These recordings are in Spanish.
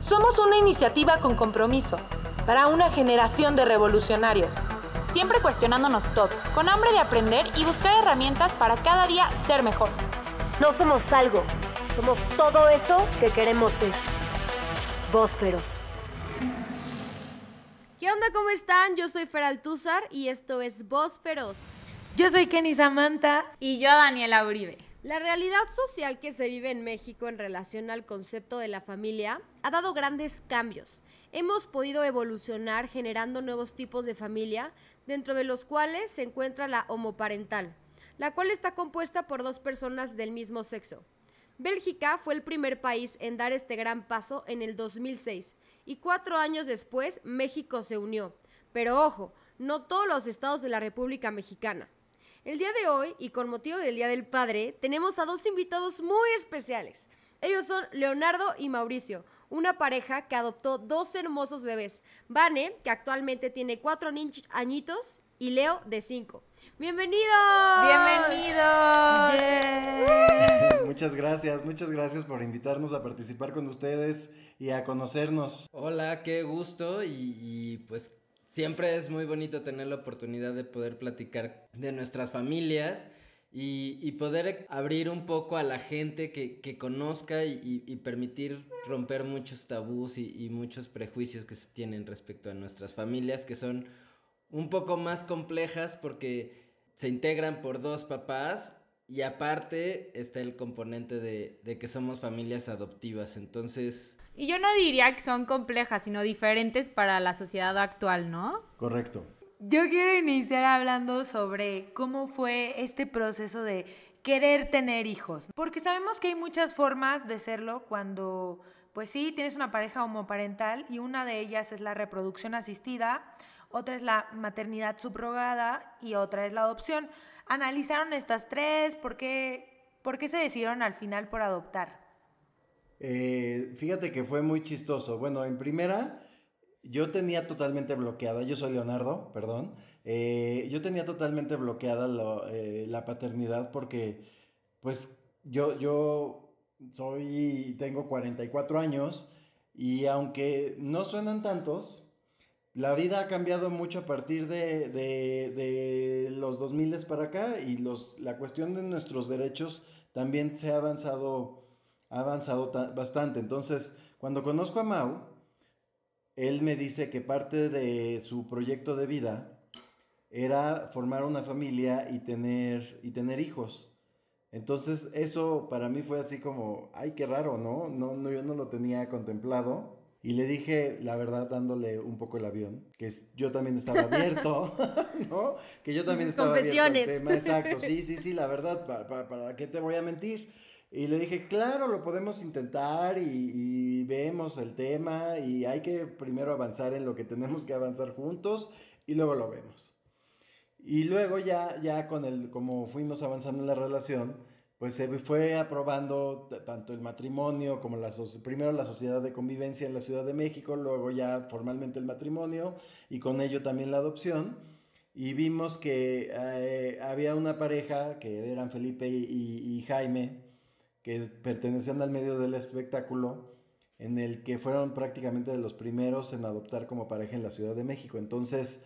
Somos una iniciativa con compromiso para una generación de revolucionarios. Siempre cuestionándonos todo, con hambre de aprender y buscar herramientas para cada día ser mejor. No somos algo, somos todo eso que queremos ser. Bósferos. ¿Qué onda? ¿Cómo están? Yo soy Fer Altúzar y esto es Bósferos. Yo soy Kenny Samantha. Y yo, Daniela Uribe. La realidad social que se vive en México en relación al concepto de la familia ha dado grandes cambios. Hemos podido evolucionar generando nuevos tipos de familia, dentro de los cuales se encuentra la homoparental, la cual está compuesta por dos personas del mismo sexo. Bélgica fue el primer país en dar este gran paso en el 2006 y 4 años después México se unió. Pero ojo, no todos los estados de la República Mexicana. El día de hoy, y con motivo del Día del Padre, tenemos a dos invitados muy especiales. Ellos son Leonardo y Mauricio, una pareja que adoptó 2 hermosos bebés. Vane, que actualmente tiene 4 añitos, y Leo, de 5. ¡Bienvenidos! ¡Bienvenidos! Yeah. Muchas gracias por invitarnos a participar con ustedes y a conocernos. Hola, qué gusto y pues siempre es muy bonito tener la oportunidad de poder platicar de nuestras familias y poder abrir un poco a la gente que conozca y permitir romper muchos tabús y muchos prejuicios que se tienen respecto a nuestras familias, que son un poco más complejas porque se integran por 2 papás y aparte está el componente de que somos familias adoptivas, entonces... Y yo no diría que son complejas, sino diferentes para la sociedad actual, ¿no? Correcto. Yo quiero iniciar hablando sobre cómo fue este proceso de querer tener hijos. Porque sabemos que hay muchas formas de serlo cuando, pues sí, tienes una pareja homoparental y una de ellas es la reproducción asistida, otra es la maternidad subrogada y otra es la adopción. ¿Analizaron estas 3? ¿Por qué se decidieron al final por adoptar? Fíjate que fue muy chistoso. Bueno, en primera, yo tenía totalmente bloqueada, yo soy Leonardo, perdón, yo tenía totalmente bloqueada la paternidad porque, pues, yo tengo 44 años y aunque no suenan tantos, la vida ha cambiado mucho a partir de los 2000 para acá y la cuestión de nuestros derechos también se ha avanzado bastante. Entonces, cuando conozco a Mau, él me dice que parte de su proyecto de vida era formar una familia y tener hijos. Entonces, eso para mí fue así como, ay, qué raro, ¿no? No, yo no lo tenía contemplado. Y le dije, la verdad, dándole un poco el avión, que yo también estaba abierto, ¿no? Que yo también estaba Confesiones. abierto al tema. Exacto, sí, la verdad, ¿para qué te voy a mentir? Y le dije, claro, lo podemos intentar y vemos el tema y hay que primero avanzar en lo que tenemos que avanzar juntos y luego lo vemos. Y luego ya como fuimos avanzando en la relación, pues se fue aprobando tanto el matrimonio como primero la sociedad de convivencia en la Ciudad de México, luego ya formalmente el matrimonio y con ello también la adopción. Y vimos que había una pareja que eran Felipe y Jaime, que pertenecían al medio del espectáculo, en el que fueron prácticamente de los primeros en adoptar como pareja en la Ciudad de México. Entonces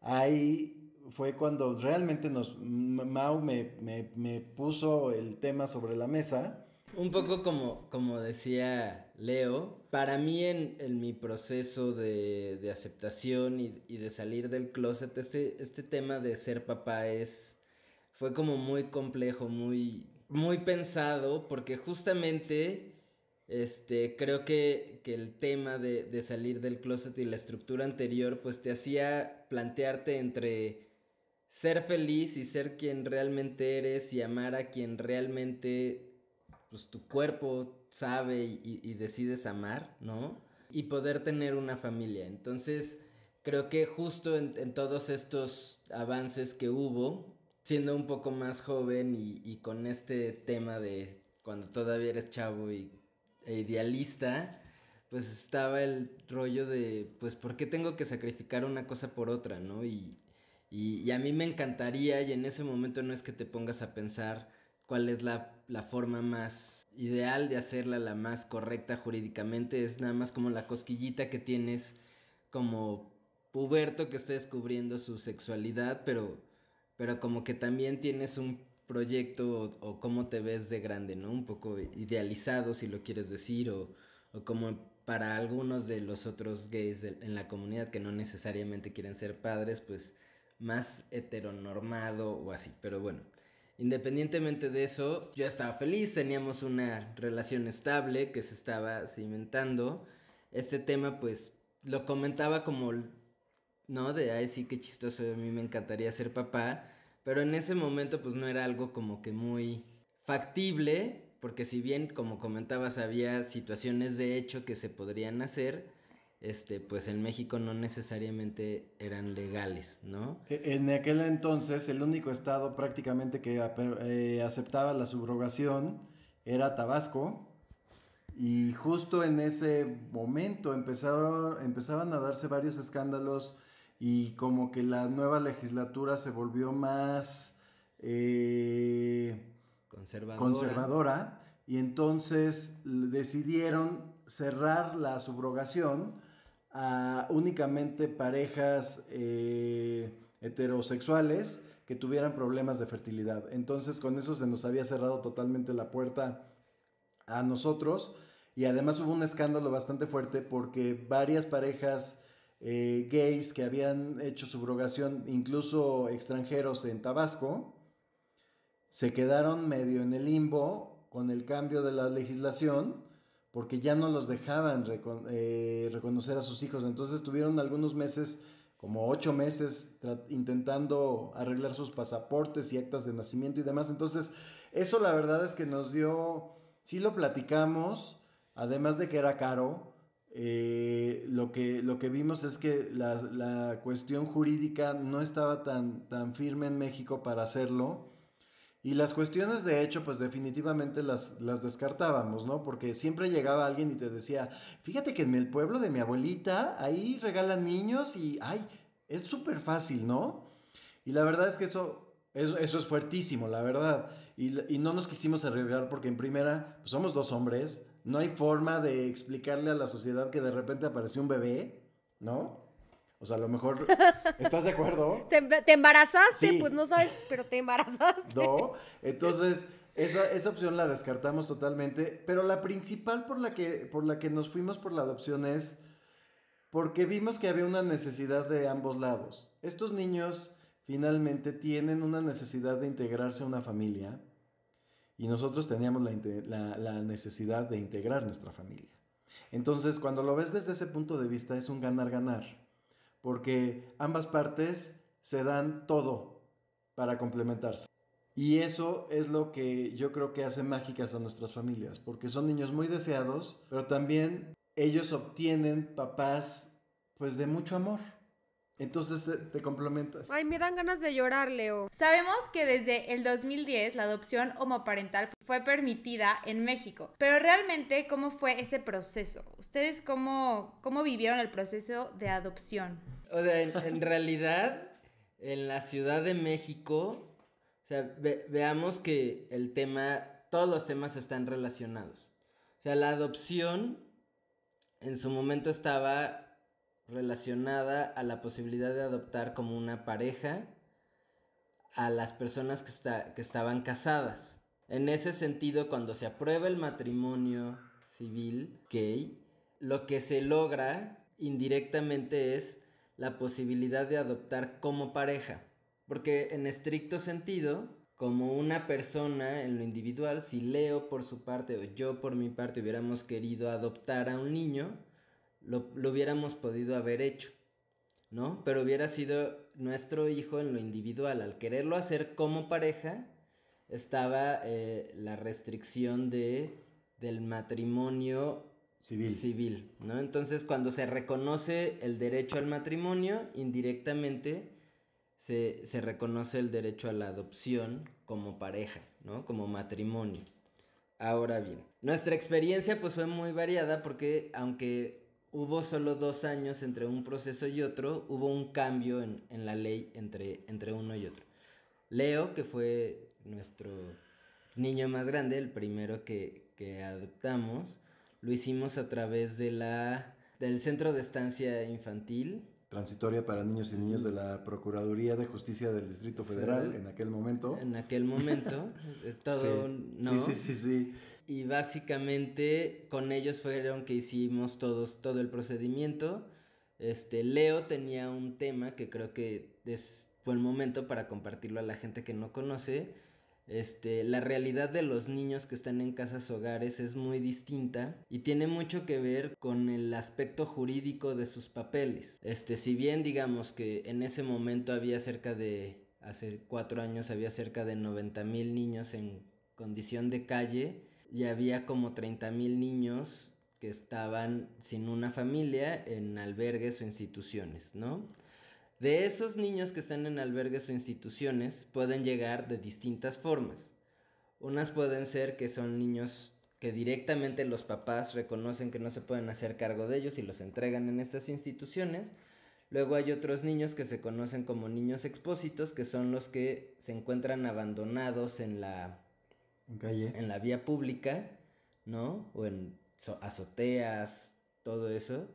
ahí fue cuando realmente Mau me puso el tema sobre la mesa. Un poco como decía Leo, para mí en mi proceso de aceptación y de salir del closet, este tema de ser papá fue como muy complejo, muy pensado, porque justamente creo que el tema de salir del closet y la estructura anterior pues te hacía plantearte entre ser feliz y ser quien realmente eres y amar a quien realmente pues tu cuerpo sabe y decides amar, ¿no? Y poder tener una familia. Entonces creo que justo en todos estos avances que hubo, siendo un poco más joven y con este tema de cuando todavía eres chavo e idealista, pues estaba el rollo de, pues, ¿por qué tengo que sacrificar una cosa por otra, no? Y a mí me encantaría, y en ese momento no es que te pongas a pensar cuál es la forma más ideal de hacerla la más correcta jurídicamente, es nada más como la cosquillita que tienes como puberto que está descubriendo su sexualidad, pero como que también tienes un proyecto o cómo te ves de grande, ¿no? Un poco idealizado, si lo quieres decir, o como para algunos de los otros gays en la comunidad que no necesariamente quieren ser padres, pues más heteronormado o así, pero bueno. Independientemente de eso, yo estaba feliz, teníamos una relación estable que se estaba cimentando. Este tema pues lo comentaba como, ¿no? De, ay, sí, qué chistoso, a mí me encantaría ser papá, pero en ese momento pues no era algo como que muy factible, porque si bien, como comentabas, había situaciones de hecho que se podrían hacer, pues en México no necesariamente eran legales, ¿no? En aquel entonces, el único estado prácticamente que aceptaba la subrogación era Tabasco. Y justo en ese momento empezaban a darse varios escándalos y como que la nueva legislatura se volvió más conservadora y entonces decidieron cerrar la subrogación a únicamente parejas heterosexuales que tuvieran problemas de fertilidad. Entonces con eso se nos había cerrado totalmente la puerta a nosotros y además hubo un escándalo bastante fuerte porque varias parejas gays que habían hecho subrogación, incluso extranjeros en Tabasco, se quedaron medio en el limbo con el cambio de la legislación porque ya no los dejaban reconocer a sus hijos. Entonces tuvieron algunos meses, como 8 meses, intentando arreglar sus pasaportes y actas de nacimiento y demás. Entonces eso la verdad es que nos dio, sí lo platicamos, además de que era caro. Lo que vimos es que la cuestión jurídica no estaba tan firme en México para hacerlo. Y las cuestiones de hecho, pues definitivamente las descartábamos, ¿no? Porque siempre llegaba alguien y te decía, fíjate que en el pueblo de mi abuelita, ahí regalan niños y, ay, es súper fácil, ¿no? Y la verdad es que eso es fuertísimo, la verdad. Y no nos quisimos arriesgar porque en primera, pues somos 2 hombres, no hay forma de explicarle a la sociedad que de repente apareció un bebé, ¿no? O sea, a lo mejor, ¿estás de acuerdo? ¿Te embarazaste? Sí. Pues no sabes, pero te embarazaste. No, entonces esa opción la descartamos totalmente, pero la principal por la que nos fuimos por la adopción es porque vimos que había una necesidad de ambos lados. Estos niños finalmente tienen una necesidad de integrarse a una familia y nosotros teníamos la necesidad de integrar nuestra familia. Entonces, cuando lo ves desde ese punto de vista, es un ganar-ganar, porque ambas partes se dan todo para complementarse. Y eso es lo que yo creo que hace mágicas a nuestras familias, porque son niños muy deseados, pero también ellos obtienen papás pues de mucho amor. Entonces te complementas. Ay, me dan ganas de llorar, Leo. Sabemos que desde el 2010 la adopción homoparental fue permitida en México, pero realmente, ¿cómo fue ese proceso? ¿Ustedes cómo vivieron el proceso de adopción? O sea, en realidad, en la Ciudad de México, o sea, veamos que todos los temas están relacionados. O sea, la adopción en su momento estaba relacionada a la posibilidad de adoptar como una pareja a las personas que estaban casadas. En ese sentido, cuando se aprueba el matrimonio civil gay, lo que se logra indirectamente es la posibilidad de adoptar como pareja. Porque en estricto sentido, como una persona en lo individual, si Leo por su parte o yo por mi parte hubiéramos querido adoptar a un niño, lo hubiéramos podido haber hecho, ¿no? Pero hubiera sido nuestro hijo en lo individual. Al quererlo hacer como pareja, estaba la restricción del matrimonio civil, ¿no? Entonces, cuando se reconoce el derecho al matrimonio, indirectamente se reconoce el derecho a la adopción como pareja, ¿no? Como matrimonio. Ahora bien, nuestra experiencia pues fue muy variada porque aunque hubo solo 2 años entre un proceso y otro, hubo un cambio en la ley entre uno y otro. Leo, que fue nuestro niño más grande, el primero que adoptamos, lo hicimos a través del Centro de Estancia Infantil. Transitoria para niños y niños de la Procuraduría de Justicia del Distrito Federal en aquel momento. En aquel momento, todo, sí. ¿no? Sí. Y básicamente con ellos fueron que hicimos todo el procedimiento. Leo tenía un tema que creo que es buen momento para compartirlo a la gente que no conoce. La realidad de los niños que están en casas hogares es muy distinta y tiene mucho que ver con el aspecto jurídico de sus papeles. Si bien digamos que en ese momento hace 4 años había cerca de 90,000 niños en condición de calle y había como 30,000 niños que estaban sin una familia en albergues o instituciones, ¿no? De esos niños que están en albergues o instituciones pueden llegar de distintas formas. Unas pueden ser que son niños que directamente los papás reconocen que no se pueden hacer cargo de ellos y los entregan en estas instituciones. Luego hay otros niños que se conocen como niños expósitos, que son los que se encuentran abandonados en la vía pública, ¿no? O en azoteas, todo eso.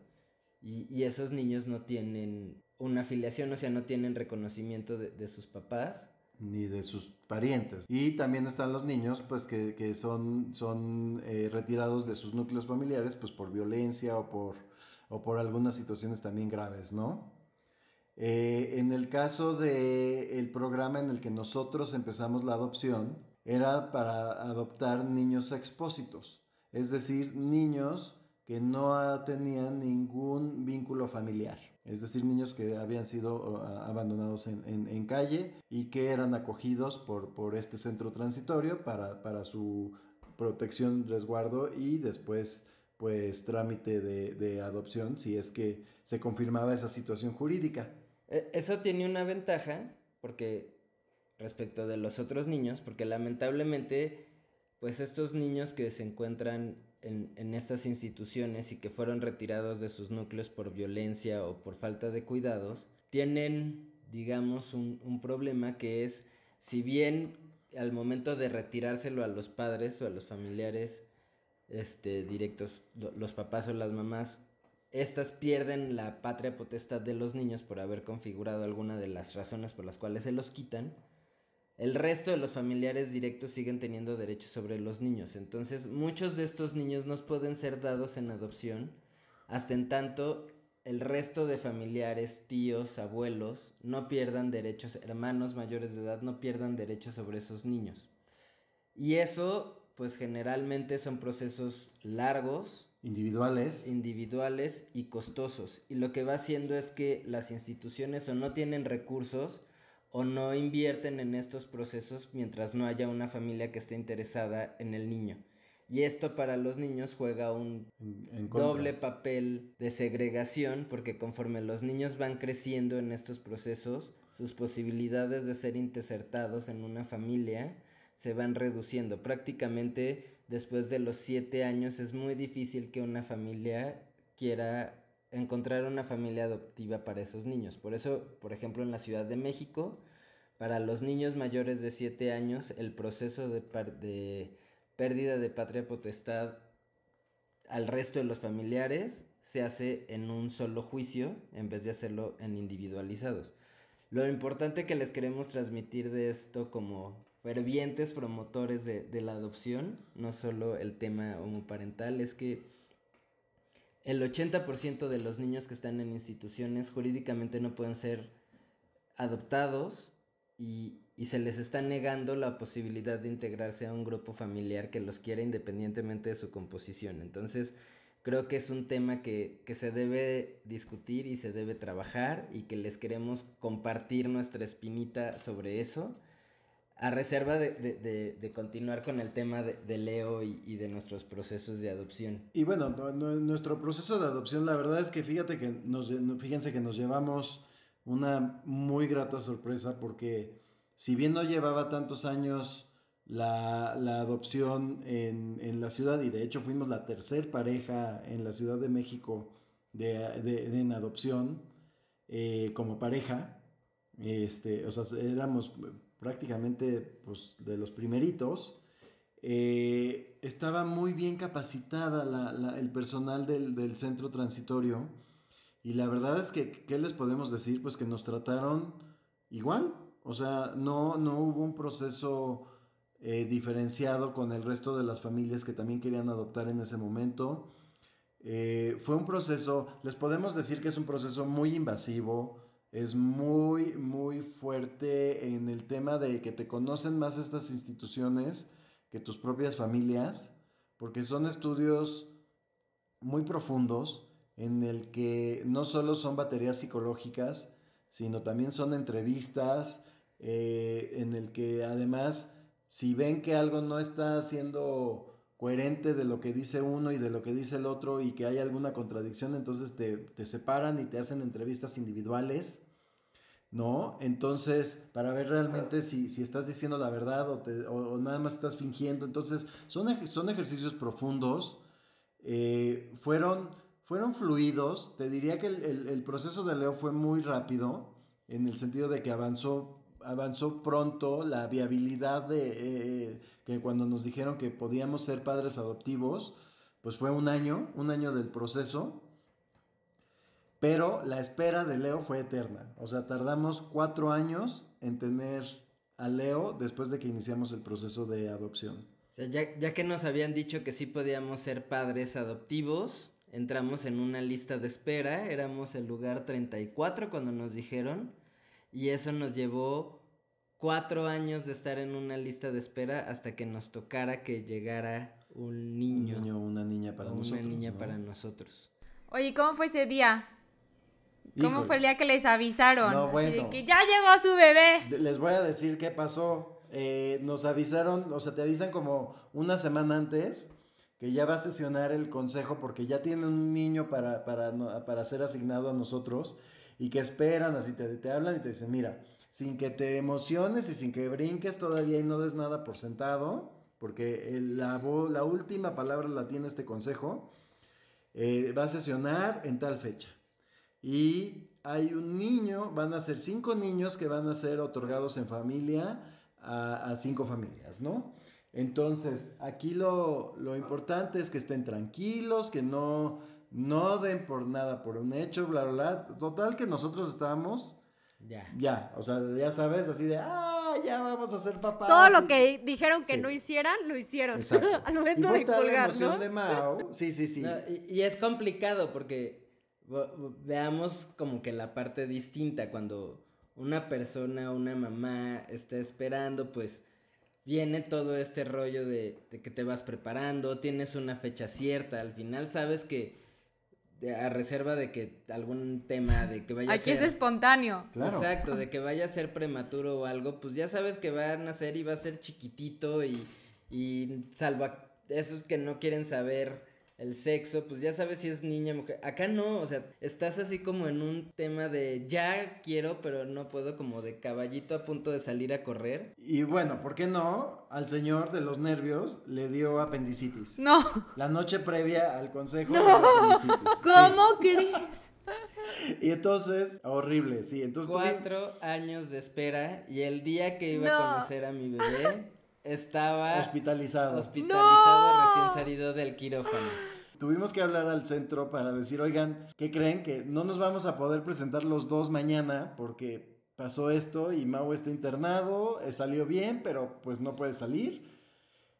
Y esos niños no tienen una afiliación, o sea, no tienen reconocimiento de sus papás. Ni de sus parientes. Y también están los niños, pues, que son retirados de sus núcleos familiares, pues, por violencia o por algunas situaciones también graves, ¿no? En el caso del programa en el que nosotros empezamos la adopción, era para adoptar niños expósitos, es decir, niños que no tenían ningún vínculo familiar. Es decir, niños que habían sido abandonados en calle y que eran acogidos por este centro transitorio para su protección, resguardo y después pues trámite de adopción si es que se confirmaba esa situación jurídica. Eso tiene una ventaja porque respecto de los otros niños, porque lamentablemente pues estos niños que se encuentran en estas instituciones y que fueron retirados de sus núcleos por violencia o por falta de cuidados, tienen, digamos, un problema que es, si bien al momento de retirárselo a los padres o a los familiares directos, los papás o las mamás, estas pierden la patria potestad de los niños por haber configurado alguna de las razones por las cuales se los quitan. El resto de los familiares directos siguen teniendo derechos sobre los niños. Entonces, muchos de estos niños no pueden ser dados en adopción hasta en tanto el resto de familiares, tíos, abuelos, no pierdan derechos, hermanos mayores de edad, no pierdan derechos sobre esos niños. Y eso, pues generalmente son procesos largos, individuales y costosos. Y lo que va haciendo es que las instituciones o no tienen recursos o no invierten en estos procesos mientras no haya una familia que esté interesada en el niño. Y esto para los niños juega un doble papel de segregación, porque conforme los niños van creciendo en estos procesos, sus posibilidades de ser insertados en una familia se van reduciendo. Prácticamente después de los 7 años es muy difícil que una familia quiera encontrar una familia adoptiva para esos niños. Por eso, por ejemplo, en la Ciudad de México, para los niños mayores de 7 años, el proceso de pérdida de patria potestad al resto de los familiares se hace en un solo juicio en vez de hacerlo en individualizados. Lo importante que les queremos transmitir de esto como fervientes promotores de la adopción, no solo el tema homoparental, es que el 80% de los niños que están en instituciones jurídicamente no pueden ser adoptados y se les está negando la posibilidad de integrarse a un grupo familiar que los quiera independientemente de su composición. Entonces, creo que es un tema que se debe discutir y se debe trabajar y que les queremos compartir nuestra espinita sobre eso, a reserva de continuar con el tema de Leo y de nuestros procesos de adopción. Y bueno, nuestro proceso de adopción, la verdad es que fíjense que nos llevamos una muy grata sorpresa, porque si bien no llevaba tantos años la adopción en la ciudad, y de hecho fuimos la tercer pareja en la Ciudad de México en adopción como pareja, o sea, éramos prácticamente pues, de los primeritos. estaba muy bien capacitada el personal del centro transitorio, y la verdad es que, ¿qué les podemos decir? Pues que nos trataron igual, o sea, no hubo un proceso diferenciado con el resto de las familias que también querían adoptar en ese momento. Fue un proceso, les podemos decir que es un proceso muy invasivo, es muy, muy fuerte en el tema de que te conocen más estas instituciones que tus propias familias, porque son estudios muy profundos en el que no solo son baterías psicológicas, sino también son entrevistas, en el que además, si ven que algo no está siendo coherente de lo que dice uno y de lo que dice el otro, y que hay alguna contradicción, entonces te separan y te hacen entrevistas individuales, ¿no? Entonces, para ver realmente si estás diciendo la verdad o nada más estás fingiendo. Entonces, son ejercicios profundos, fueron fluidos. Te diría que el proceso de Leo fue muy rápido, en el sentido de que avanzó pronto la viabilidad de que cuando nos dijeron que podíamos ser padres adoptivos, pues fue un año del proceso. Pero la espera de Leo fue eterna. O sea, tardamos 4 años en tener a Leo después de que iniciamos el proceso de adopción. O sea, ya que nos habían dicho que sí podíamos ser padres adoptivos, entramos en una lista de espera, éramos el lugar 34 cuando nos dijeron, y eso nos llevó 4 años de estar en una lista de espera hasta que nos tocara que llegara un niño. Un niño o una niña para nosotros. Una niña, ¿no? para nosotros. Oye, ¿cómo fue ese día? ¿Cómo Híjole. fue el día que les avisaron? No, Así bueno. de que ya llegó su bebé. Les voy a decir qué pasó. Nos avisaron, o sea, te avisan como una semana antes que ya va a sesionar el consejo, porque ya tiene un niño para ser asignado a nosotros, y que esperan, así te hablan y te dicen, mira, sin que te emociones y sin que brinques todavía y no des nada por sentado, porque la última palabra la tiene este consejo, va a sesionar en tal fecha. Y hay un niño, van a ser 5 niños que van a ser otorgados en familia a 5 familias, ¿no? Entonces, aquí lo importante es que estén tranquilos, que no den por nada por un hecho, bla, bla, bla. Total que nosotros estábamos, ya, o sea, ya sabes, así de, ya vamos a ser papás. Todo lo que dijeron que Sí. no hicieran, lo hicieron. Exacto. Al Y momento fue de tal la colgar, emoción ¿no? de Mao. Sí. No, y es complicado porque veamos como que la parte distinta. Cuando una persona, una mamá está esperando, pues viene todo este rollo de que te vas preparando, tienes una fecha cierta, al final sabes que a reserva de que algún tema de que vaya a Aquí ser... es espontáneo. Claro. Exacto, de que vaya a ser prematuro o algo, pues ya sabes que va a nacer y va a ser chiquitito, y salvo a esos que no quieren saber el sexo, pues ya sabes si es niña o mujer. Acá no, o sea, estás así como en un tema de ya quiero, pero no puedo, como de caballito a punto de salir a correr. Y bueno, ¿por qué no? Al señor de los nervios le dio apendicitis. No, La noche previa al consejo. Le dio apendicitis. ¿cómo crees? Sí. Y entonces, horrible, sí. Entonces 4 años de espera, y el día que iba No. a conocer a mi bebé estaba hospitalizado. recién salido del quirófano. Tuvimos que hablar al centro para decir, oigan, ¿qué creen? Que no nos vamos a poder presentar los dos mañana porque pasó esto y Mau está internado, salió bien, pero pues no puede salir.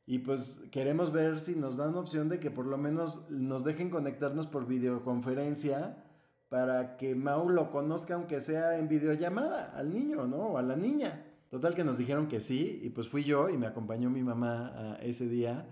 Y pues queremos ver si nos dan opción de que por lo menos nos dejen conectarnos por videoconferencia para que Mau lo conozca, aunque sea en videollamada, al niño, ¿no? O a la niña. Total que nos dijeron que sí, y pues fui yo y me acompañó mi mamá ese día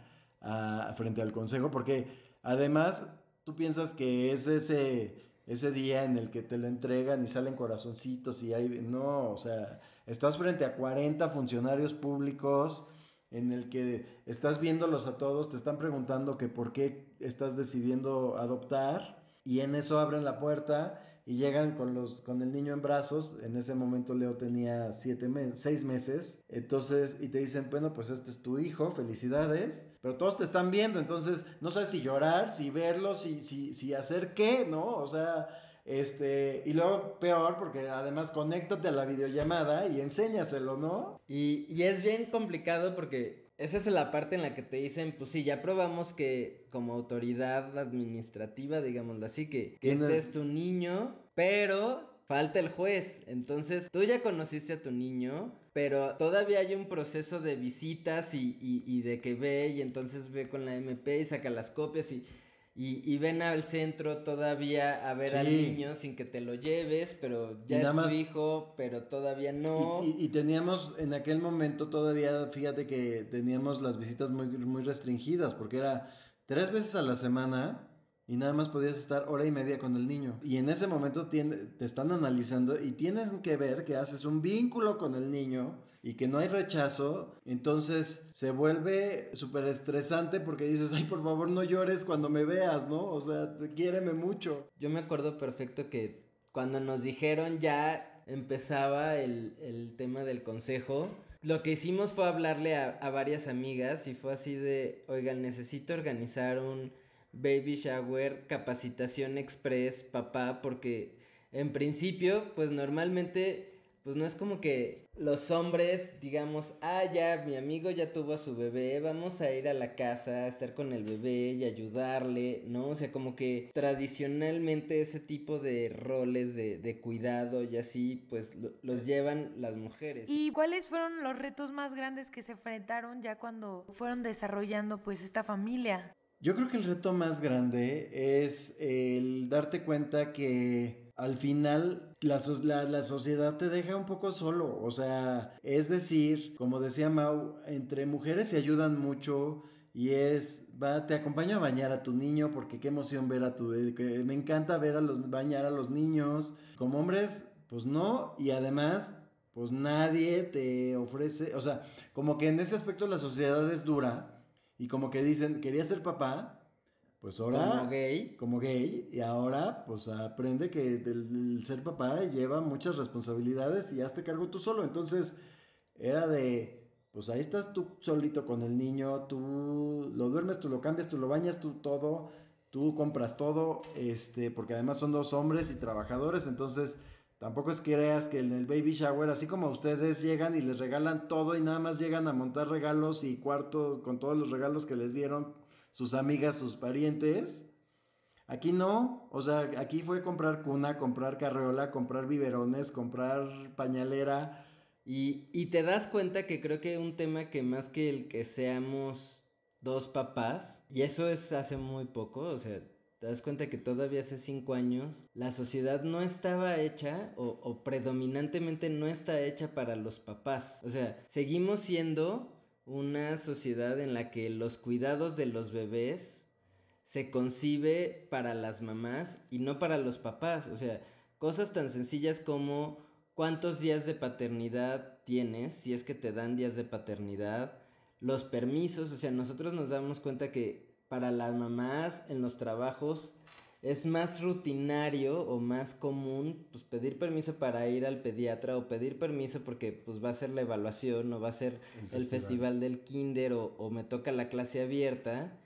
frente al consejo, porque además tú piensas que es ese día en el que te lo entregan y salen corazoncitos y hay... No, o sea, estás frente a 40 funcionarios públicos en el que estás viéndolos a todos, te están preguntando que por qué estás decidiendo adoptar, y en eso abren la puerta y llegan con el niño en brazos. En ese momento Leo tenía 6 meses. Entonces, y te dicen, bueno, pues este es tu hijo, felicidades. Pero todos te están viendo, entonces no sabes si llorar, si verlo, si hacer qué, ¿no? O sea, y luego peor, porque además conéctate a la videollamada y enséñaselo, ¿no? Y es bien complicado porque esa es la parte en la que te dicen, pues sí, ya probamos que como autoridad administrativa, digámoslo así, que este es tu niño, pero falta el juez. Entonces, tú ya conociste a tu niño, pero todavía hay un proceso de visitas y de que ve, y entonces ve con la MP y saca las copias y ven al centro todavía a ver al niño sin que te lo lleves, pero ya es tu hijo, pero todavía no. Y teníamos en aquel momento todavía, fíjate que teníamos las visitas muy, muy restringidas, porque era 3 veces a la semana y nada más podías estar 1 hora y media con el niño. Y en ese momento te están analizando y tienes que ver que haces un vínculo con el niño y que no hay rechazo. Entonces se vuelve súper estresante porque dices, ay, por favor no llores cuando me veas, ¿no? O sea, quiéreme mucho. Yo me acuerdo perfecto que cuando nos dijeron ya empezaba el tema del consejo, lo que hicimos fue hablarle a varias amigas y fue así de, oigan, necesito organizar un baby shower, capacitación express, papá, porque en principio, pues normalmente, pues no es como que los hombres digamos, ya mi amigo ya tuvo a su bebé, vamos a ir a la casa a estar con el bebé y ayudarle, ¿no? O sea, como que tradicionalmente ese tipo de roles de cuidado y así, pues los llevan las mujeres. ¿Y cuáles fueron los retos más grandes que se enfrentaron ya cuando fueron desarrollando pues esta familia? Yo creo que el reto más grande es el darte cuenta que al final la sociedad te deja un poco solo. O sea, es decir, como decía Mau, entre mujeres se ayudan mucho y te acompaño a bañar a tu niño porque qué emoción ver que me encanta ver bañar a los niños. Como hombres, pues no, y además pues nadie te ofrece, o sea, como que en ese aspecto la sociedad es dura. Y como que dicen, quería ser papá, pues ahora... Como gay. Y ahora, pues aprende que el ser papá lleva muchas responsabilidades y hazte cargo tú solo. Entonces, era pues ahí estás tú solito con el niño, tú lo duermes, tú lo cambias, tú lo bañas, tú todo, tú compras todo, porque además son 2 hombres y trabajadores, entonces... Tampoco es que creas que en el baby shower, así como ustedes llegan y les regalan todo y nada más llegan a montar regalos y cuartos con todos los regalos que les dieron sus amigas, sus parientes. Aquí no, o sea, aquí fue comprar cuna, comprar carreola, comprar biberones, comprar pañalera. Y te das cuenta que creo que un tema que más que el que seamos 2 papás, y eso es hace muy poco, o sea... Te das cuenta que todavía hace 5 años la sociedad no estaba hecha o predominantemente no está hecha para los papás. O sea, seguimos siendo una sociedad en la que los cuidados de los bebés se concibe para las mamás y no para los papás. O sea, cosas tan sencillas como cuántos días de paternidad tienes, si es que te dan días de paternidad, los permisos. O sea, nosotros nos damos cuenta que para las mamás en los trabajos es más rutinario o más común pues pedir permiso para ir al pediatra o pedir permiso porque pues va a ser la evaluación o va a ser el festival del kinder o me toca la clase abierta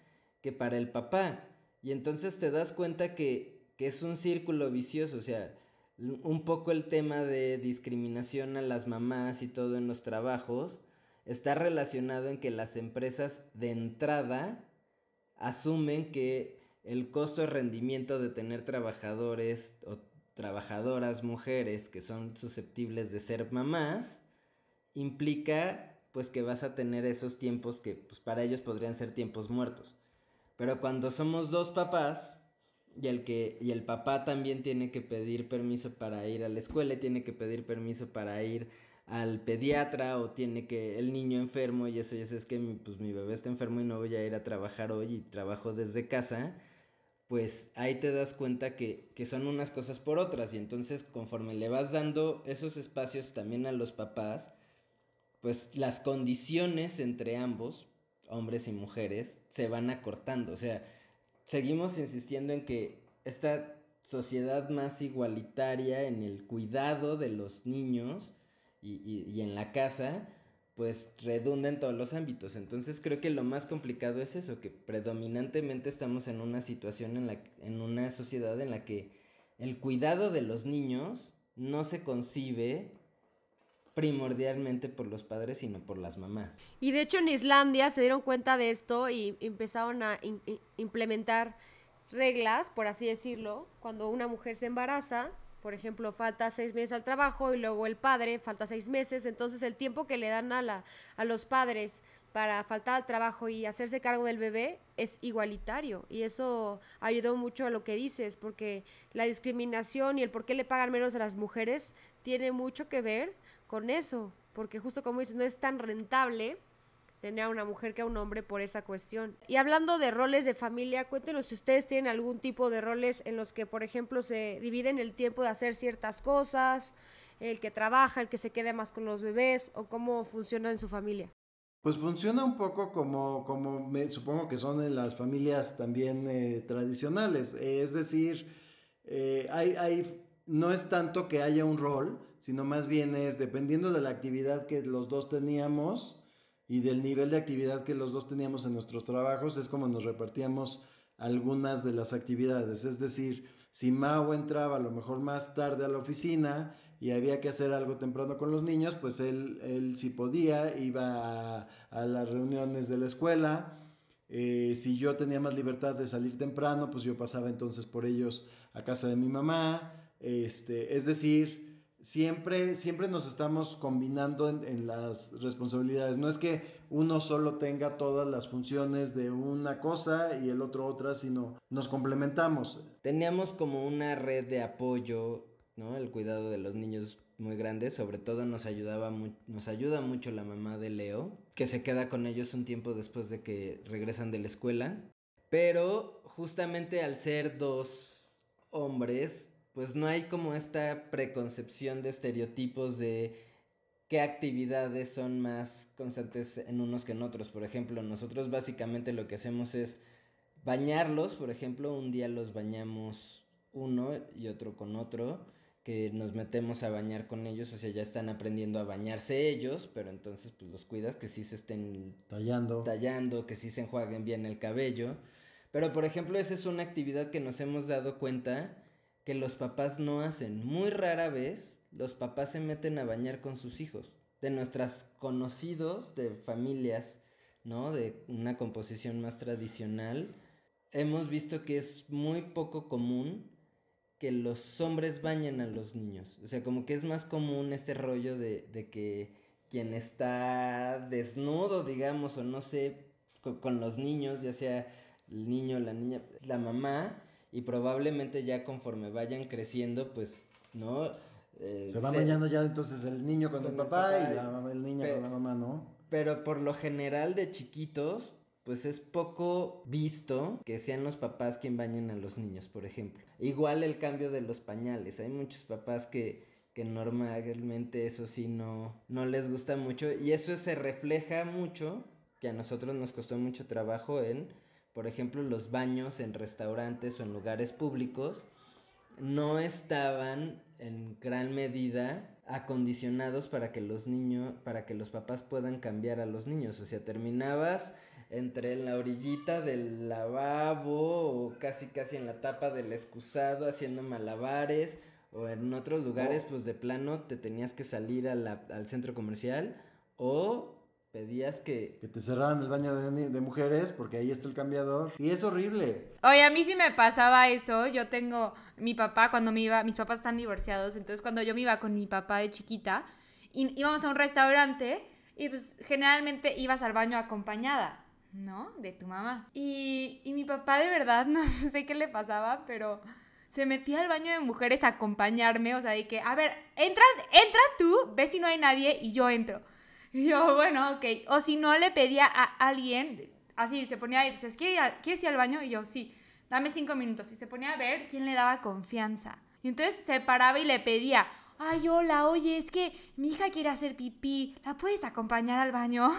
que para el papá. Y entonces te das cuenta que es un círculo vicioso, o sea, un poco el tema de discriminación a las mamás y todo en los trabajos está relacionado en que las empresas de entrada asumen que el costo de rendimiento de tener trabajadores o trabajadoras mujeres que son susceptibles de ser mamás implica pues que vas a tener esos tiempos que pues para ellos podrían ser tiempos muertos. Pero cuando somos 2 papás y el papá también tiene que pedir permiso para ir a la escuela, tiene que pedir permiso para ir al pediatra o tiene que el niño enfermo y eso ya es que mi bebé está enfermo y no voy a ir a trabajar hoy y trabajo desde casa, pues ahí te das cuenta que son unas cosas por otras y entonces conforme le vas dando esos espacios también a los papás, pues las condiciones entre ambos, hombres y mujeres, se van acortando. O sea, seguimos insistiendo en que esta sociedad más igualitaria en el cuidado de los niños y en la casa, pues redunda en todos los ámbitos. Entonces creo que lo más complicado es eso, que predominantemente estamos en una situación en una sociedad en la que el cuidado de los niños no se concibe primordialmente por los padres, sino por las mamás. Y de hecho en Islandia se dieron cuenta de esto y empezaron a implementar reglas, por así decirlo, cuando una mujer se embaraza, por ejemplo, falta 6 meses al trabajo y luego el padre falta 6 meses, entonces el tiempo que le dan a los padres para faltar al trabajo y hacerse cargo del bebé es igualitario, y eso ayudó mucho a lo que dices, porque la discriminación y el por qué le pagan menos a las mujeres tiene mucho que ver con eso, porque justo como dices, no es tan rentable tener a una mujer que a un hombre por esa cuestión. Y hablando de roles de familia, cuéntenos si ustedes tienen algún tipo de roles en los que, por ejemplo, se dividen el tiempo de hacer ciertas cosas, el que trabaja, el que se queda más con los bebés, o cómo funciona en su familia. Pues funciona un poco como me supongo que son en las familias también tradicionales. Es decir, no es tanto que haya un rol, sino más bien es dependiendo de la actividad que los dos teníamos y del nivel de actividad que los dos teníamos en nuestros trabajos, es como nos repartíamos algunas de las actividades. Es decir, si Mau entraba a lo mejor más tarde a la oficina y había que hacer algo temprano con los niños, pues él si podía, iba a las reuniones de la escuela. Si yo tenía más libertad de salir temprano, pues yo pasaba entonces por ellos a casa de mi mamá. Es decir, siempre nos estamos combinando en las responsabilidades. No es que uno solo tenga todas las funciones de una cosa y el otro otra, sino nos complementamos. Teníamos como una red de apoyo, ¿no? El cuidado de los niños muy grandes, sobre todo nos ayuda mucho la mamá de Leo, que se queda con ellos un tiempo después de que regresan de la escuela. Pero justamente al ser 2 hombres, pues no hay como esta preconcepción de estereotipos de qué actividades son más constantes en unos que en otros. Por ejemplo, nosotros básicamente lo que hacemos es bañarlos. Por ejemplo, un día los bañamos uno y otro con otro, que nos metemos a bañar con ellos, o sea, ya están aprendiendo a bañarse ellos, pero entonces pues los cuidas que sí se estén tallando, que sí se enjuaguen bien el cabello. Pero por ejemplo, esa es una actividad que nos hemos dado cuenta que los papás no hacen. Muy rara vez los papás se meten a bañar con sus hijos. De nuestros conocidos de familias, ¿no? De una composición más tradicional, hemos visto que es muy poco común que los hombres bañen a los niños. O sea, como que es más común este rollo de que quien está desnudo, digamos, o no sé, con los niños, ya sea el niño, la niña, la mamá, y probablemente ya conforme vayan creciendo, pues, ¿no? Se va bañando ya entonces el niño con el papá y el niño con la mamá, ¿no? Pero por lo general de chiquitos, pues es poco visto que sean los papás quien bañen a los niños, por ejemplo. Igual el cambio de los pañales. Hay muchos papás que normalmente eso sí no les gusta mucho. Y eso se refleja mucho, que a nosotros nos costó mucho trabajo en, por ejemplo, los baños en restaurantes o en lugares públicos no estaban en gran medida acondicionados para que los papás puedan cambiar a los niños. O sea, terminabas entre la orillita del lavabo o casi en la tapa del excusado haciendo malabares, o en otros lugares pues de plano te tenías que salir al centro comercial o pedías que te cerraran el baño de mujeres porque ahí está el cambiador. Y es horrible. Oye, a mí sí me pasaba eso. Yo tengo mi papá, mis papás están divorciados, entonces cuando yo me iba con mi papá de chiquita, íbamos a un restaurante y pues generalmente ibas al baño acompañada, ¿no? De tu mamá. Y mi papá de verdad, no sé qué le pasaba, pero se metía al baño de mujeres a acompañarme, o sea, de que, a ver, entra tú, ve si no hay nadie y yo entro. Y yo, bueno, ok. O si no, le pedía a alguien, así, se ponía y dices, ¿quieres ir al baño? Y yo, sí, dame 5 minutos. Y se ponía a ver quién le daba confianza. Y entonces se paraba y le pedía, ay, hola, oye, es que mi hija quiere hacer pipí, ¿la puedes acompañar al baño?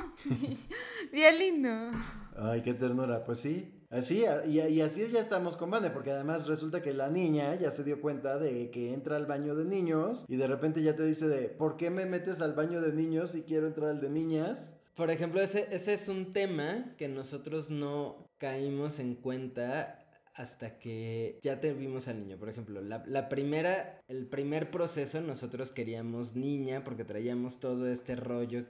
Bien lindo. Ay, qué ternura, pues sí. Así, y así ya estamos con Vane, porque además resulta que la niña ya se dio cuenta de que entra al baño de niños y de repente ya te dice ¿por qué me metes al baño de niños si quiero entrar al de niñas? Por ejemplo, ese es un tema que nosotros no caímos en cuenta hasta que ya tuvimos al niño. Por ejemplo, el primer proceso nosotros queríamos niña porque traíamos todo este rollo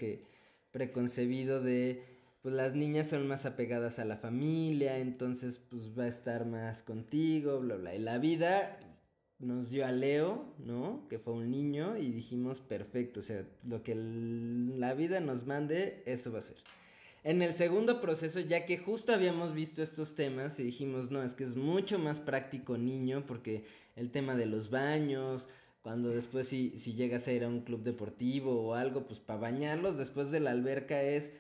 preconcebido de, pues las niñas son más apegadas a la familia, entonces pues va a estar más contigo, bla, bla. Y la vida nos dio a Leo, ¿no? Que fue un niño y dijimos, perfecto, o sea, lo que la vida nos mande, eso va a ser. En el segundo proceso, ya que justo habíamos visto estos temas y dijimos, no, es que es mucho más práctico niño, porque el tema de los baños, cuando después si llegas a ir a un club deportivo o algo, pues para bañarlos después de la alberca es,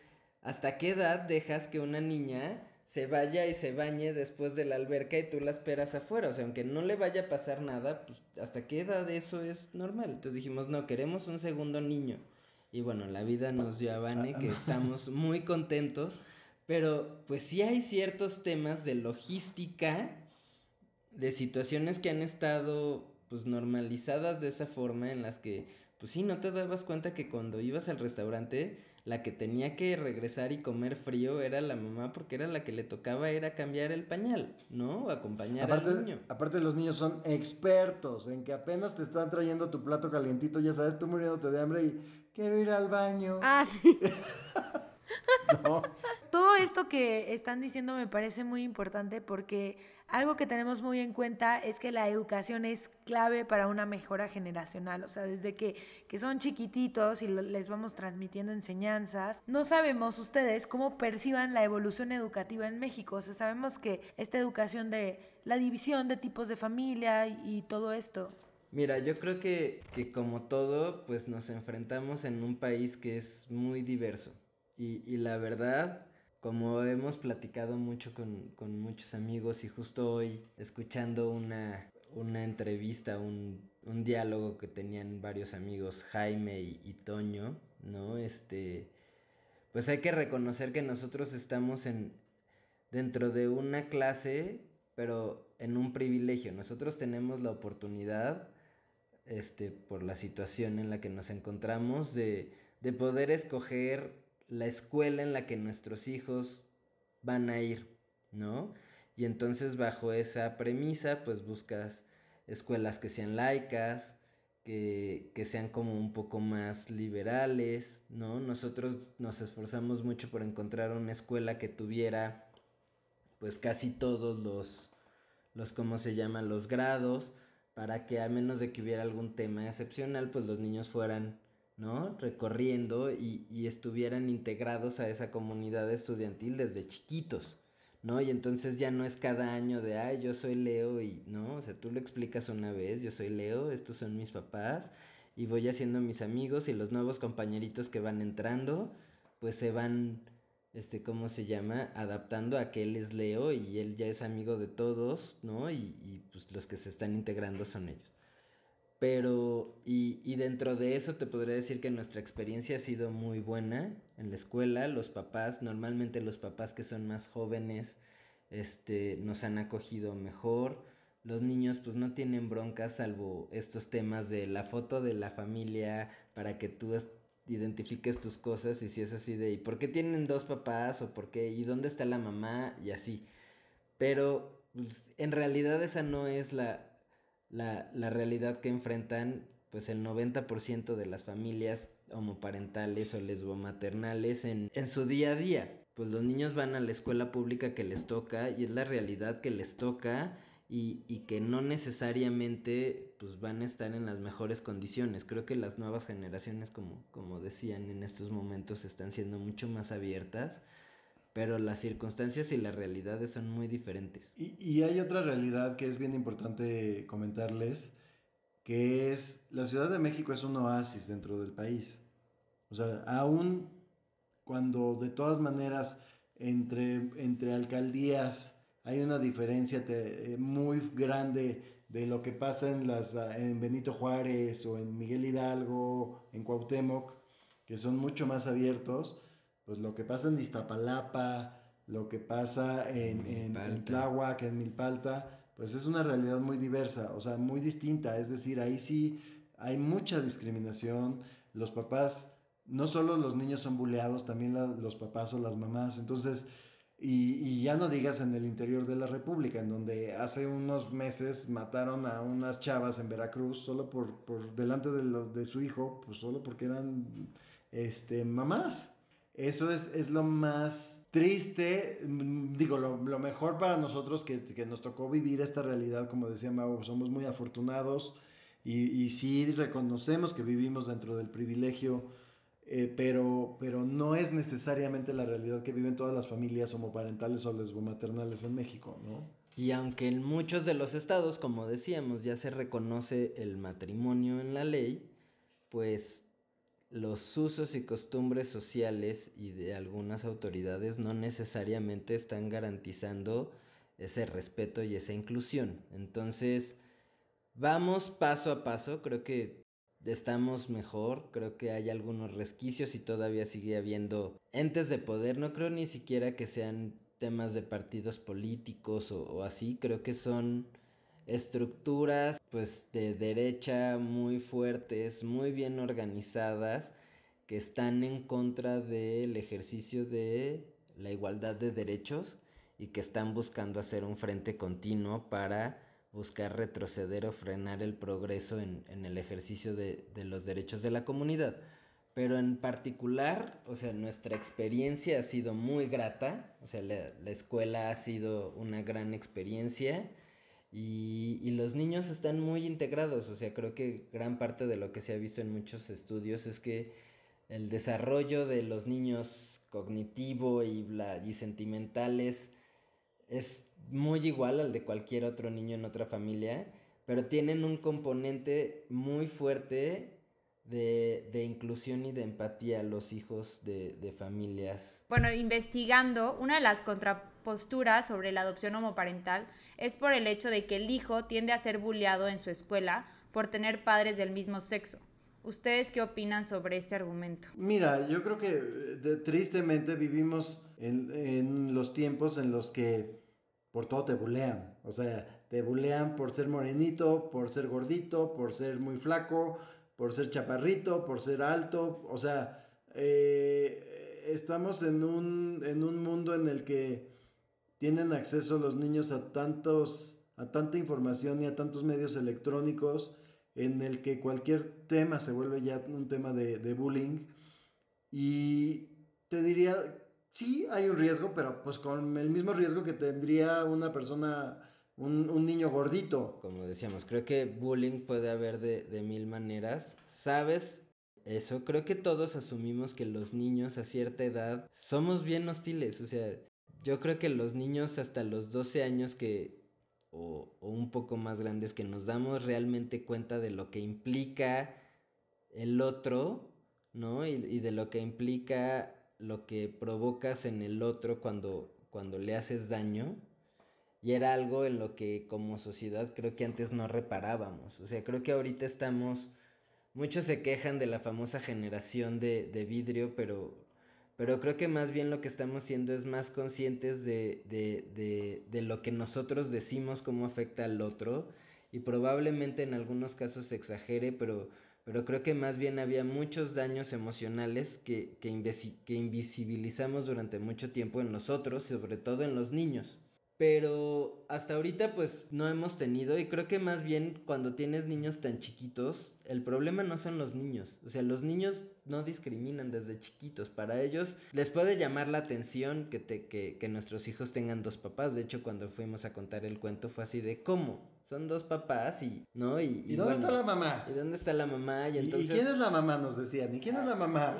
¿hasta qué edad dejas que una niña se vaya y se bañe después de la alberca y tú la esperas afuera? O sea, aunque no le vaya a pasar nada, pues ¿hasta qué edad eso es normal? Entonces dijimos, no, queremos un segundo niño. Y bueno, la vida nos dio a Vane, que estamos muy contentos, pero pues sí hay ciertos temas de logística, de situaciones que han estado pues normalizadas de esa forma, en las que pues sí, no te dabas cuenta que cuando ibas al restaurante, la que tenía que regresar y comer frío era la mamá, porque era la que le tocaba era cambiar el pañal, ¿no? O acompañar al niño. Aparte los niños son expertos en que apenas te están trayendo tu plato calientito, ya sabes, tú muriéndote de hambre y quiero ir al baño. Ah, sí. No. Todo esto que están diciendo me parece muy importante porque algo que tenemos muy en cuenta es que la educación es clave para una mejora generacional. O sea, desde que son chiquititos y les vamos transmitiendo enseñanzas, no sabemos ustedes cómo perciban la evolución educativa en México. O sea, sabemos que esta educación de la división de tipos de familia y todo esto. Mira, yo creo que como todo, pues nos enfrentamos en un país que es muy diverso. Y la verdad, como hemos platicado mucho con muchos amigos y justo hoy escuchando una entrevista, un diálogo que tenían varios amigos, Jaime y Toño, ¿no? Pues hay que reconocer que nosotros estamos dentro de una clase, pero en un privilegio. Nosotros tenemos la oportunidad, por la situación en la que nos encontramos, de poder escoger la escuela en la que nuestros hijos van a ir, ¿no? Y entonces bajo esa premisa, pues buscas escuelas que sean laicas, que sean como un poco más liberales, ¿no? Nosotros nos esforzamos mucho por encontrar una escuela que tuviera, pues casi todos ¿cómo se llaman? Los grados, para que a menos de que hubiera algún tema excepcional, pues los niños fueran, ¿no? Recorriendo y estuvieran integrados a esa comunidad estudiantil desde chiquitos, ¿no? Y entonces ya no es cada año de, ay, yo soy Leo y, ¿no? O sea, tú lo explicas una vez, yo soy Leo, estos son mis papás y voy haciendo mis amigos y los nuevos compañeritos que van entrando, pues se van, ¿cómo se llama? Adaptando a que él es Leo y él ya es amigo de todos, ¿no? Y pues los que se están integrando son ellos. Pero, y dentro de eso te podría decir que nuestra experiencia ha sido muy buena en la escuela. Los papás, normalmente los papás que son más jóvenes, nos han acogido mejor. Los niños pues no tienen broncas salvo estos temas de la foto de la familia para que tú identifiques tus cosas, y si es así de, ¿y por qué tienen dos papás? ¿O por qué? ¿Y dónde está la mamá? Y así. Pero pues, en realidad esa no es la realidad que enfrentan pues el 90% de las familias homoparentales o lesbomaternales en su día a día. Pues los niños van a la escuela pública que les toca y es la realidad que les toca, y que no necesariamente pues van a estar en las mejores condiciones. Creo que las nuevas generaciones, como decían en estos momentos, están siendo mucho más abiertas, pero las circunstancias y las realidades son muy diferentes. Y hay otra realidad que es bien importante comentarles, que es, la Ciudad de México es un oasis dentro del país. O sea, aún cuando de todas maneras entre alcaldías hay una diferencia muy grande de lo que pasa en Benito Juárez o en Miguel Hidalgo, en Cuauhtémoc, que son mucho más abiertos, pues lo que pasa en Iztapalapa, lo que pasa en Tláhuac, en Milpalta, pues es una realidad muy diversa, o sea, muy distinta. Es decir, ahí sí hay mucha discriminación. Los papás, no solo los niños son buleados, también los papás o las mamás. Entonces, Y ya no digas en el interior de la República, en donde hace unos meses mataron a unas chavas en Veracruz solo por delante de su hijo, pues solo porque eran mamás. Eso es lo más triste, digo, lo mejor para nosotros que nos tocó vivir esta realidad, como decía Mau, somos muy afortunados y sí reconocemos que vivimos dentro del privilegio, pero no es necesariamente la realidad que viven todas las familias homoparentales o lesbomaternales en México, ¿no? Y aunque en muchos de los estados, como decíamos, ya se reconoce el matrimonio en la ley, pues los usos y costumbres sociales y de algunas autoridades no necesariamente están garantizando ese respeto y esa inclusión. Entonces, vamos paso a paso, creo que estamos mejor, creo que hay algunos resquicios y todavía sigue habiendo entes de poder, no creo ni siquiera que sean temas de partidos políticos o así, creo que son estructuras pues de derecha muy fuertes, muy bien organizadas, que están en contra del ejercicio de la igualdad de derechos y que están buscando hacer un frente continuo para buscar retroceder o frenar el progreso en el ejercicio de los derechos de la comunidad. Pero en particular, o sea, nuestra experiencia ha sido muy grata, o sea, la escuela ha sido una gran experiencia y los niños están muy integrados, o sea, creo que gran parte de lo que se ha visto en muchos estudios es que el desarrollo de los niños cognitivo y sentimentales es muy igual al de cualquier otro niño en otra familia, pero tienen un componente muy fuerte de inclusión y de empatía a los hijos de familias. Bueno, investigando, una de las contraposturas sobre la adopción homoparental es por el hecho de que el hijo tiende a ser bulleado en su escuela por tener padres del mismo sexo. ¿Ustedes qué opinan sobre este argumento? Mira, yo creo que tristemente vivimos en los tiempos en los que por todo te bulean. O sea, te bulean por ser morenito, por ser gordito, por ser muy flaco, por ser chaparrito, por ser alto. O sea, estamos en un mundo en el que tienen acceso los niños a tanta información y a tantos medios electrónicos, en el que cualquier tema se vuelve ya un tema de bullying. Y te diría, sí hay un riesgo, pero pues con el mismo riesgo que tendría una persona, un niño gordito. Como decíamos, creo que bullying puede haber de mil maneras. ¿Sabes? Eso, creo que todos asumimos que los niños a cierta edad somos bien hostiles. O sea, yo creo que los niños hasta los 12 años o un poco más grandes, que nos damos realmente cuenta de lo que implica el otro, ¿no? Y de lo que implica lo que provocas en el otro cuando le haces daño. Y era algo en lo que como sociedad creo que antes no reparábamos. O sea, creo que ahorita muchos se quejan de la famosa generación de vidrio, pero creo que más bien lo que estamos siendo es más conscientes de lo que nosotros decimos, cómo afecta al otro, y probablemente en algunos casos se exagere, pero creo que más bien había muchos daños emocionales que invisibilizamos durante mucho tiempo en nosotros, sobre todo en los niños. Pero hasta ahorita pues no hemos tenido, y creo que más bien cuando tienes niños tan chiquitos, el problema no son los niños. O sea, los niños no discriminan desde chiquitos. Para ellos les puede llamar la atención que nuestros hijos tengan dos papás. De hecho, cuando fuimos a contar el cuento fue así de ¿cómo? Son dos papás ¿no? ¿Y dónde está la mamá? ¿Y dónde está la mamá? Y entonces, ¿Y quién es la mamá? Nos decían. ¿Y quién es la mamá?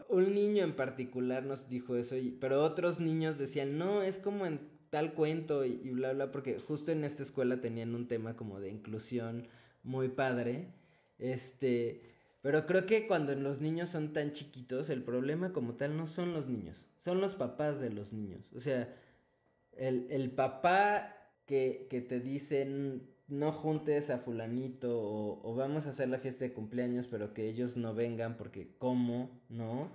Un niño en particular nos dijo eso, pero otros niños decían, no, es como en tal cuento y bla, bla, porque justo en esta escuela tenían un tema como de inclusión muy padre. Pero creo que cuando los niños son tan chiquitos, el problema como tal no son los niños, son los papás de los niños. O sea, el papá que te dicen no juntes a fulanito o vamos a hacer la fiesta de cumpleaños, pero que ellos no vengan porque ¿cómo? ¿No?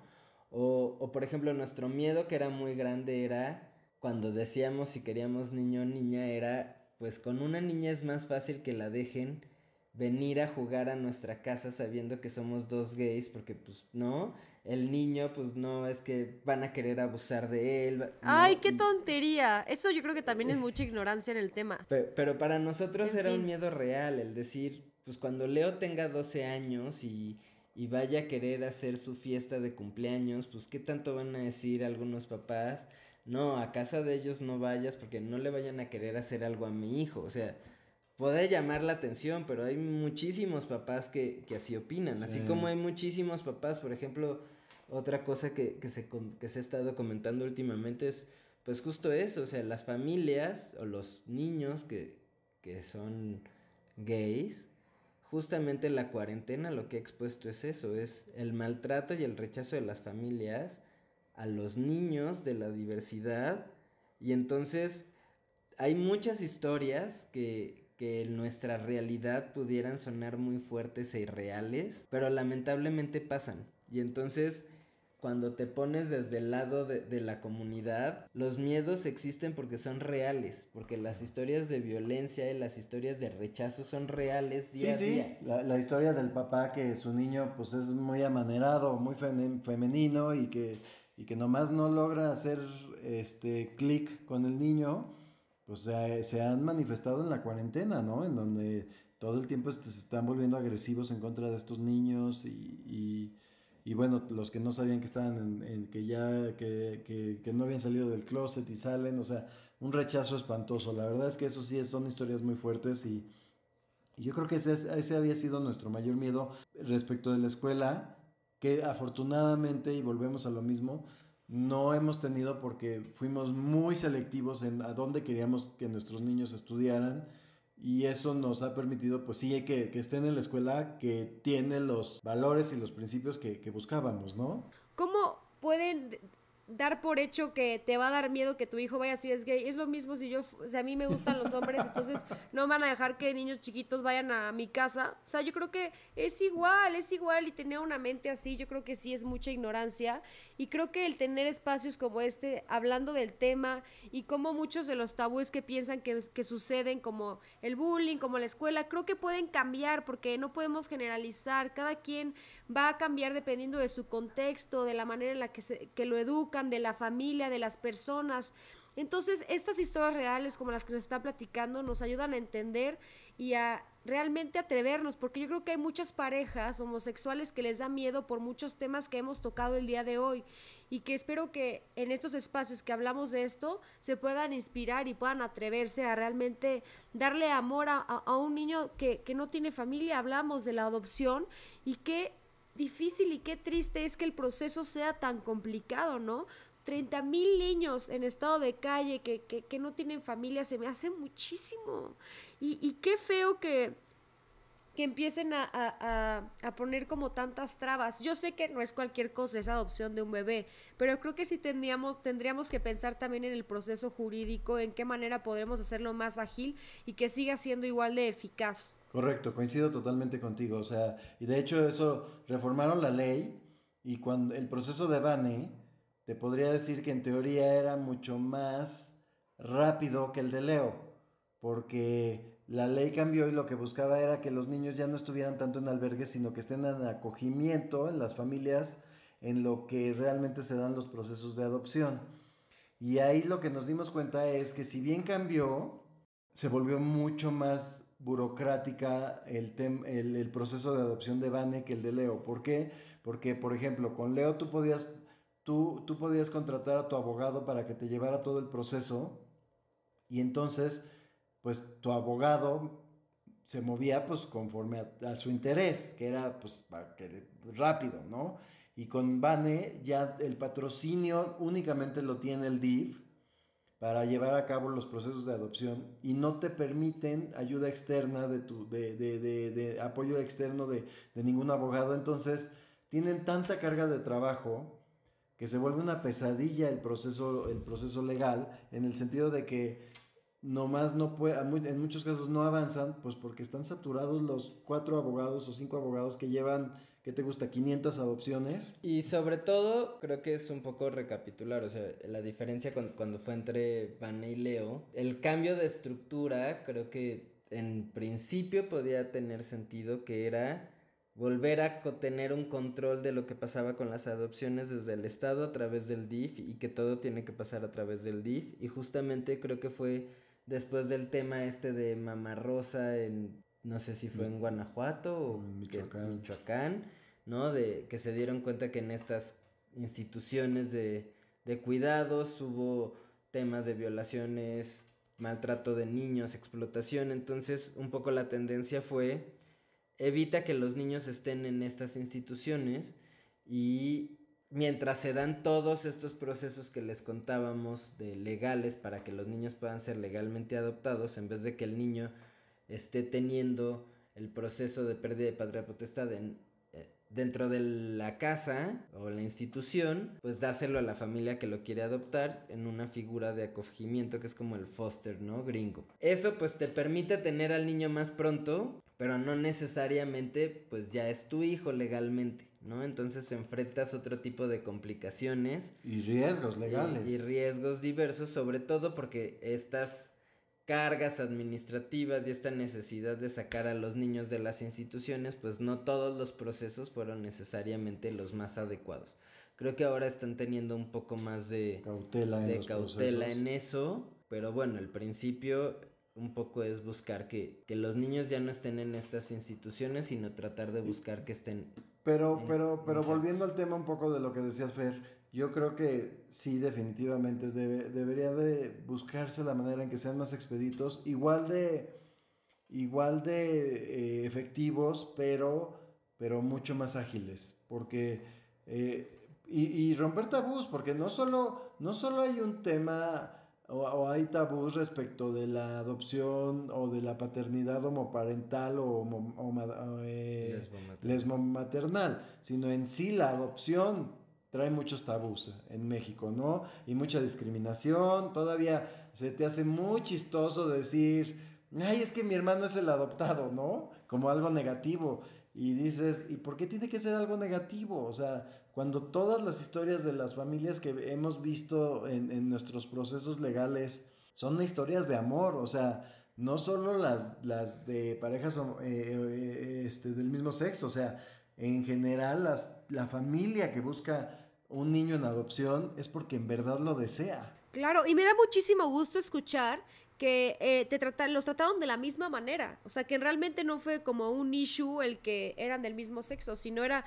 O por ejemplo, nuestro miedo que era muy grande era cuando decíamos si queríamos niño o niña, era pues con una niña es más fácil que la dejen venir a jugar a nuestra casa sabiendo que somos dos gays, porque pues no, el niño pues no, es que van a querer abusar de él. ¡Ay, ¿no? qué tontería! Eso yo creo que también es mucha ignorancia en el tema. Pero para nosotros En era fin. un miedo real, el decir, pues cuando Leo tenga 12 años y vaya a querer hacer su fiesta de cumpleaños, pues qué tanto van a decir algunos papás, no, a casa de ellos no vayas porque no le vayan a querer hacer algo a mi hijo, o sea, puede llamar la atención, pero hay muchísimos papás que así opinan, así Sí. como hay muchísimos papás, por ejemplo, otra cosa que se ha estado comentando últimamente es, pues justo eso, o sea, las familias o los niños que son gays, justamente la cuarentena lo que ha expuesto es eso, es el maltrato y el rechazo de las familias a los niños de la diversidad, y entonces hay muchas historias que en nuestra realidad pudieran sonar muy fuertes e irreales, pero lamentablemente pasan. Y entonces, cuando te pones desde el lado de la comunidad, los miedos existen porque son reales, porque las historias de violencia y las historias de rechazo son reales día a día. La historia del papá que su niño pues es muy amanerado, muy femenino y que nomás no logra hacer clic con el niño, pues se han manifestado en la cuarentena, ¿no? En donde todo el tiempo se están volviendo agresivos en contra de estos niños y bueno, los que no sabían que estaban que ya, que no habían salido del closet y salen, o sea, un rechazo espantoso. La verdad es que eso sí son historias muy fuertes y yo creo que ese había sido nuestro mayor miedo respecto de la escuela, que afortunadamente, y volvemos a lo mismo, no hemos tenido porque fuimos muy selectivos en a dónde queríamos que nuestros niños estudiaran y eso nos ha permitido, pues sí, que estén en la escuela que tiene los valores y los principios que buscábamos, ¿no? ¿Cómo pueden dar por hecho que te va a dar miedo que tu hijo vaya si es gay? Es lo mismo si yo, o sea, a mí me gustan los hombres, entonces no van a dejar que niños chiquitos vayan a mi casa. O sea, yo creo que es igual y tener una mente así, yo creo que sí es mucha ignorancia y creo que el tener espacios como este, hablando del tema y como muchos de los tabúes que piensan que suceden, como el bullying, como la escuela, creo que pueden cambiar porque no podemos generalizar, cada quien va a cambiar dependiendo de su contexto, de la manera en la que lo educan, de la familia, de las personas. Entonces, estas historias reales como las que nos están platicando nos ayudan a entender y a realmente atrevernos, porque yo creo que hay muchas parejas homosexuales que les da miedo por muchos temas que hemos tocado el día de hoy y que espero que en estos espacios que hablamos de esto se puedan inspirar y puedan atreverse a realmente darle amor a un niño que no tiene familia. Hablamos de la adopción y qué difícil y qué triste es que el proceso sea tan complicado, ¿no? 30,000 niños en estado de calle que no tienen familia, se me hace muchísimo. Y qué feo que empiecen a poner como tantas trabas. Yo sé que no es cualquier cosa esa adopción de un bebé, pero creo que sí tendríamos que pensar también en el proceso jurídico, en qué manera podremos hacerlo más ágil y que siga siendo igual de eficaz. Correcto, coincido totalmente contigo, o sea, y de hecho eso, reformaron la ley y cuando el proceso de Bane, te podría decir que en teoría era mucho más rápido que el de Leo, porque la ley cambió y lo que buscaba era que los niños ya no estuvieran tanto en albergues, sino que estén en acogimiento en las familias, en lo que realmente se dan los procesos de adopción. Y ahí lo que nos dimos cuenta es que si bien cambió, se volvió mucho más burocrática el proceso de adopción de Vane que el de Leo. ¿Por qué? Porque, por ejemplo, con Leo tú podías contratar a tu abogado para que te llevara todo el proceso y entonces, pues tu abogado se movía pues conforme a su interés, que era pues rápido, ¿no? Y con Vane ya el patrocinio únicamente lo tiene el DIF para llevar a cabo los procesos de adopción y no te permiten ayuda externa de apoyo externo de ningún abogado. Entonces tienen tanta carga de trabajo que se vuelve una pesadilla el proceso legal, en el sentido de que nomás no puede, en muchos casos no avanzan, pues porque están saturados los 4 abogados o 5 abogados que llevan, ¿qué te gusta? 500 adopciones. Y sobre todo, creo que es un poco recapitular, o sea, la diferencia cuando fue entre Vane y Leo, el cambio de estructura creo que en principio podía tener sentido, que era volver a tener un control de lo que pasaba con las adopciones desde el Estado a través del DIF, y que todo tiene que pasar a través del DIF. Y justamente creo que fue después del tema de Mama Rosa no sé si fue en Guanajuato o Michoacán, ¿no? De que se dieron cuenta que en estas instituciones de cuidados hubo temas de violaciones, maltrato de niños, explotación. Entonces un poco la tendencia fue: evita que los niños estén en estas instituciones, y mientras se dan todos estos procesos que les contábamos de legales para que los niños puedan ser legalmente adoptados, en vez de que el niño esté teniendo el proceso de pérdida de patria potestad dentro de la casa o la institución, pues dáselo a la familia que lo quiere adoptar en una figura de acogimiento que es como el foster, ¿no? Gringo. Eso pues te permite tener al niño más pronto, pero no necesariamente pues ya es tu hijo legalmente, ¿no? Entonces enfrentas otro tipo de complicaciones. Y riesgos legales. Y riesgos diversos, sobre todo porque estas cargas administrativas y esta necesidad de sacar a los niños de las instituciones, pues no todos los procesos fueron necesariamente los más adecuados. Creo que ahora están teniendo un poco más de cautela en eso, pero bueno, el principio un poco es buscar que los niños ya no estén en estas instituciones, sino tratar de buscar que estén... Pero volviendo al tema un poco de lo que decías, Fer, yo creo que sí, definitivamente debería de buscarse la manera en que sean más expeditos, igual de efectivos, pero mucho más ágiles, porque y romper tabús, porque no solo hay un tema o hay tabús respecto de la adopción o de la paternidad homoparental o lesbomaternal, sino en sí la adopción trae muchos tabús en México, ¿no? Y mucha discriminación. Todavía se te hace muy chistoso decir, ay, es que mi hermano es el adoptado, ¿no? Como algo negativo. Y dices, ¿y por qué tiene que ser algo negativo? O sea, cuando todas las historias de las familias que hemos visto en nuestros procesos legales son historias de amor, o sea, no solo las de parejas del mismo sexo, o sea, en general la familia que busca un niño en adopción es porque en verdad lo desea. Claro, y me da muchísimo gusto escuchar que los trataron de la misma manera. O sea, que realmente no fue como un issue el que eran del mismo sexo, sino era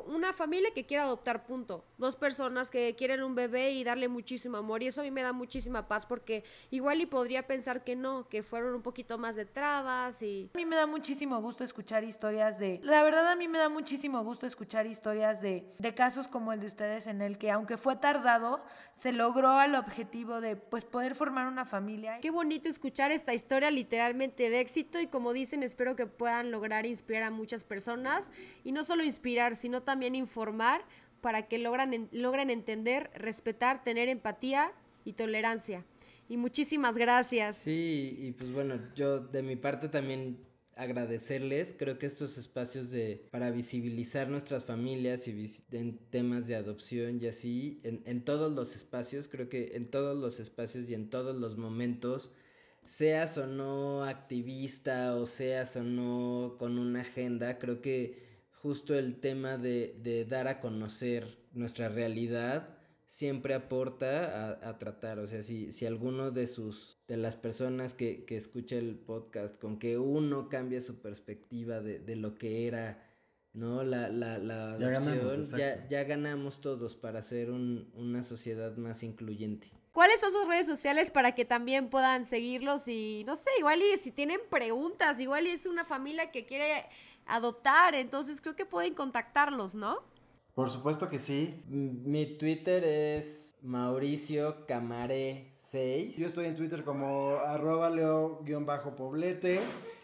una familia que quiere adoptar, punto. Dos personas que quieren un bebé y darle muchísimo amor, y eso a mí me da muchísima paz, porque igual y podría pensar que no, que fueron un poquito más de trabas y... A mí me da muchísimo gusto escuchar historias la verdad a mí me da muchísimo gusto escuchar historias de casos como el de ustedes, en el que aunque fue tardado, se logró el objetivo de pues poder formar una familia. Qué bonito escuchar esta historia literalmente de éxito, y como dicen, espero que puedan lograr inspirar a muchas personas, y no solo inspirar, sino también informar para que logren entender, respetar, tener empatía y tolerancia. Y muchísimas gracias. Sí, y pues bueno, yo de mi parte también agradecerles. Creo que estos espacios para visibilizar nuestras familias y en temas de adopción y así, en todos los espacios, creo que en todos los espacios y en todos los momentos, seas o no activista o seas o no con una agenda, creo que justo el tema de dar a conocer nuestra realidad siempre aporta a tratar. O sea, si alguno de las personas que escucha el podcast, con que uno cambie su perspectiva de lo que era, ¿no? La adopción, ya ganamos todos para hacer una sociedad más incluyente. ¿Cuáles son sus redes sociales para que también puedan seguirlos? Y no sé, igual y si tienen preguntas, igual y es una familia que quiere adoptar, entonces creo que pueden contactarlos, ¿no? Por supuesto que sí. Mi Twitter es Mauricio Camaré 6. Yo estoy en Twitter como @leo_poblete.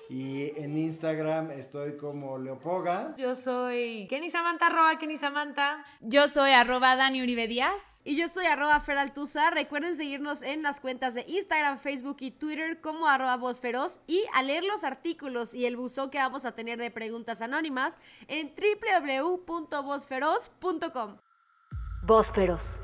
Y en Instagram estoy como Leopoga. Yo soy Kenny Samantha, @Kenny Samantha. Yo soy @Dani Uribe Díaz. Y yo soy @Feraltuza. Recuerden seguirnos en las cuentas de Instagram, Facebook y Twitter como @VozFeroz, y a leer los artículos y el buzón que vamos a tener de preguntas anónimas en www.vozferoz.com. Voz Feroz.